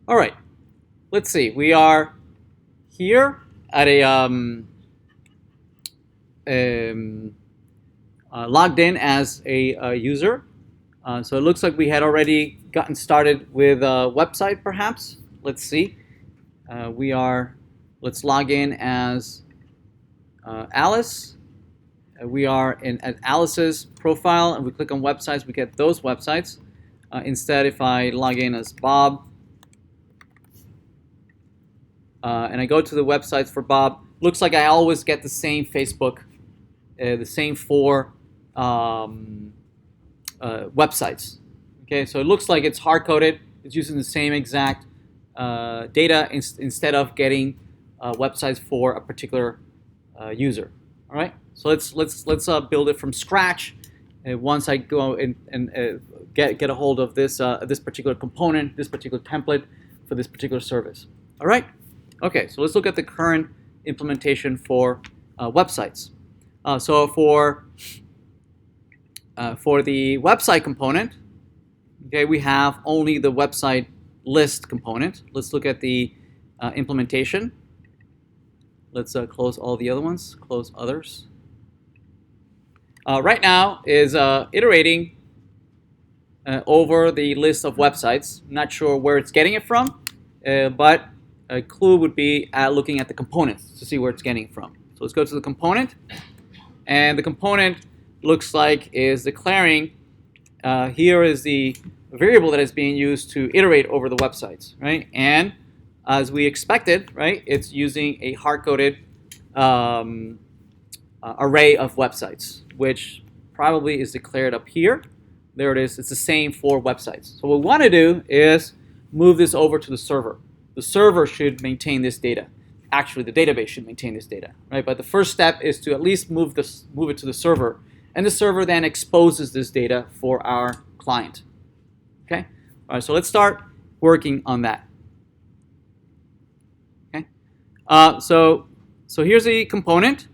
All right, let's see. We are here at a logged in as a user. So it looks like we had already gotten started with a website, perhaps. Let's see. Let's log in as Alice. We are at Alice's profile, and we click on websites, we get those websites. Instead, if I log in as Bob, and I go to the websites for Bob, looks like I always get the same Facebook, the same four websites. Okay, so it looks like it's hard-coded. It's using the same exact data instead of getting websites for a particular user. All right, so let's build it from scratch. Once I go and get a hold of this this particular component, this particular template for this particular service. All right. Okay, so let's look at the current implementation for websites. So for the website component, okay, we have only the website list component. Let's look at the implementation. Let's close all the other ones, close others. Right now is iterating over the list of websites. I'm not sure where it's getting it from, but a clue would be looking at the components to see where it's getting it from. So let's go to the component, and the component looks like is declaring here is the variable that is being used to iterate over the websites, right? And as we expected, right, it's using a hard-coded array of websites, which probably is declared up here. There it is. It's the same for websites. So what we want to do is move this over to the server. The server should maintain this data. Actually, the database should maintain this data, right? But the first step is to at least move it to the server, and the server then exposes this data for our client. Okay. All right. So let's start working on that. Okay. So here's the component.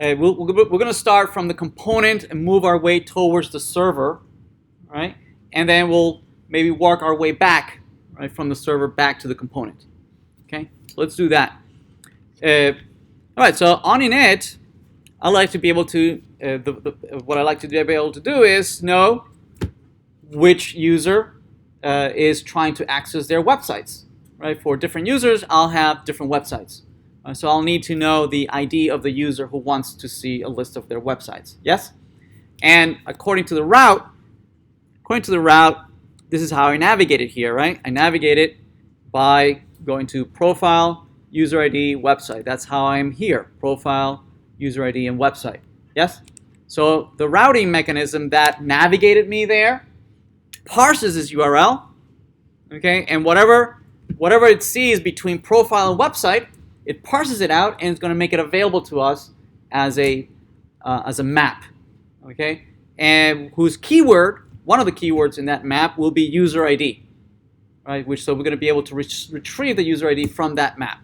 We're going to start from the component and move our way towards the server, right? And then we'll maybe work our way back, right, from the server back to the component. Okay, so let's do that. All right, so on init, I like to be able to, what I like to be able to do is know which user is trying to access their websites, right? For different users, I'll have different websites. So I'll need to know the ID of the user who wants to see a list of their websites. Yes? And according to the route, this is how I navigate it here, right? I navigate it by going to Profile, User ID, Website. That's how I'm here. Profile, User ID, and Website. Yes? So the routing mechanism that navigated me there parses this URL, okay? And whatever it sees between Profile and Website, it parses it out, and it's going to make it available to us as a map, okay? And whose keyword, one of the keywords in that map, will be user ID, right? So we're going to be able to retrieve the user ID from that map.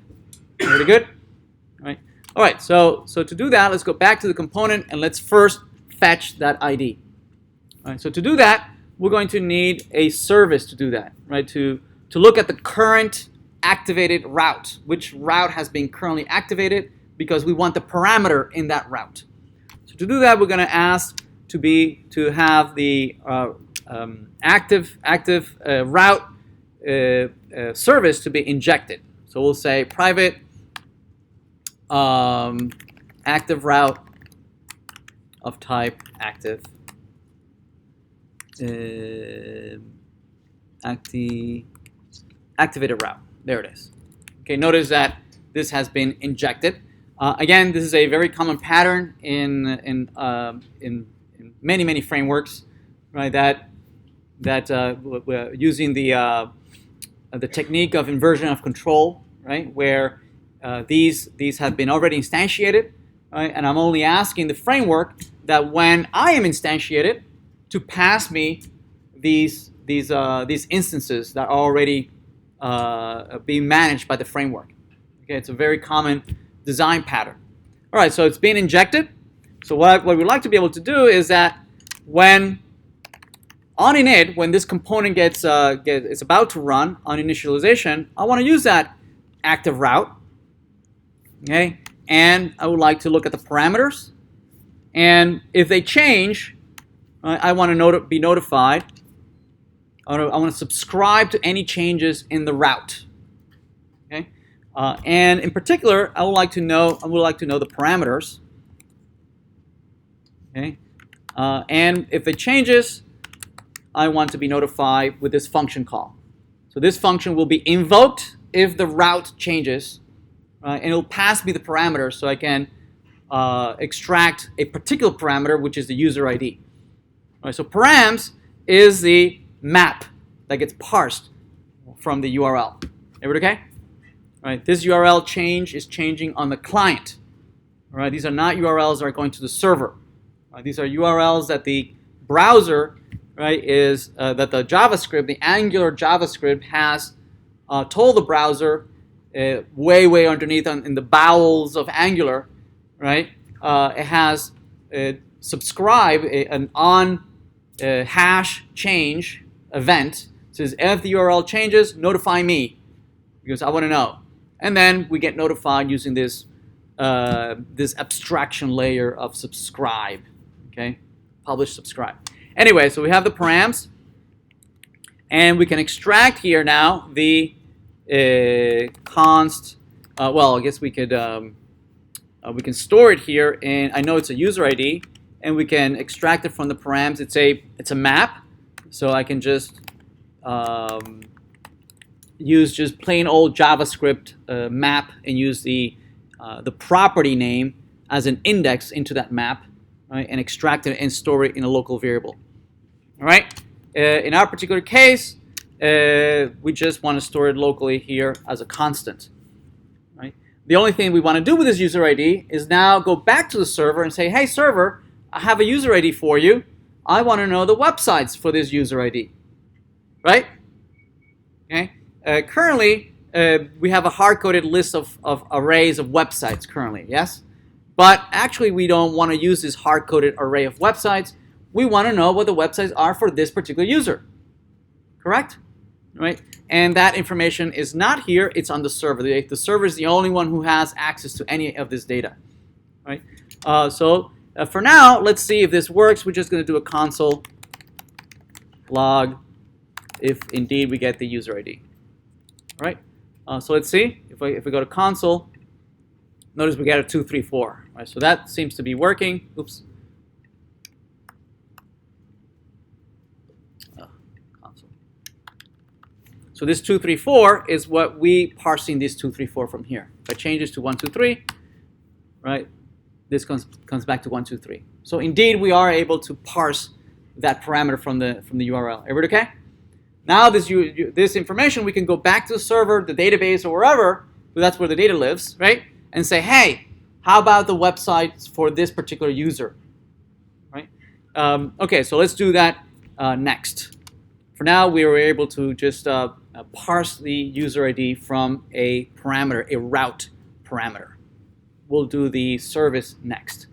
Pretty good, right? All right. So to do that, let's go back to the component and let's first fetch that ID. All right. So to do that, we're going to need a service to do that, right? To look at the current activated route, which route has been currently activated, because we want the parameter in that route. So to do that, we're going to ask to have the active route service to be injected. So we'll say private active route of type active activated route. There it is. Okay, notice that this has been injected. Again, this is a very common pattern in many frameworks, right? That using the technique of inversion of control, right? Where these have been already instantiated, right? And I'm only asking the framework that when I am instantiated to pass me these instances that are already being managed by the framework. Okay, it's a very common design pattern. All right, so it's being injected. So what we'd like to be able to do is that when on init, when this component is about to run on initialization, I want to use that active route. Okay, and I would like to look at the parameters, and if they change, I want to be notified. I want to subscribe to any changes in the route. Okay, and in particular, I would like to know the parameters. Okay, and if it changes, I want to be notified with this function call. So this function will be invoked if the route changes, and it'll pass me the parameters so I can extract a particular parameter, which is the user ID. All right, so params is the map that gets parsed from the URL. Everybody okay? All right, this URL change is changing on the client. All right, these are not URLs that are going to the server. All right, these are URLs that the browser, right, that the JavaScript, the Angular JavaScript, has told the browser way underneath in the bowels of Angular, right? It has subscribe an on hash change event. It says if the URL changes, notify me because I want to know. And then we get notified using this this abstraction layer of subscribe. Okay, publish subscribe. Anyway, so we have the params, and we can extract here now the const. Well, I guess we could we can store it here, and I know it's a user ID, and we can extract it from the params. It's a map, so I can just use just plain old JavaScript map and use the property name as an index into that map, right, and extract it and store it in a local variable. All right. In our particular case, we just want to store it locally here as a constant. Right. The only thing we want to do with this user ID is now go back to the server and say, hey, server, I have a user ID for you. I want to know the websites for this user ID. Right? Okay. Currently, we have a hard-coded list of arrays of websites currently, yes? But actually, we don't want to use this hard-coded array of websites. We want to know what the websites are for this particular user. Correct? Right? And that information is not here. It's on the server. The server is the only one who has access to any of this data. Right? So for now, let's see if this works. We're just going to do a console log if indeed we get the user ID. All right? So let's see. If we go to console, notice we get a 234. Right? So that seems to be working. Oops. Console. So this 234 is what we parsing this 234 from here. If I change this to 123, right? This comes back to 123. So indeed, we are able to parse that parameter from the URL. Everybody okay? Now this information, we can go back to the server, the database, or wherever, but that's where the data lives, right? And say, hey, how about the websites for this particular user, right? Okay, so let's do that next. For now, we were able to just parse the user ID from a parameter, a route parameter. We'll do the service next.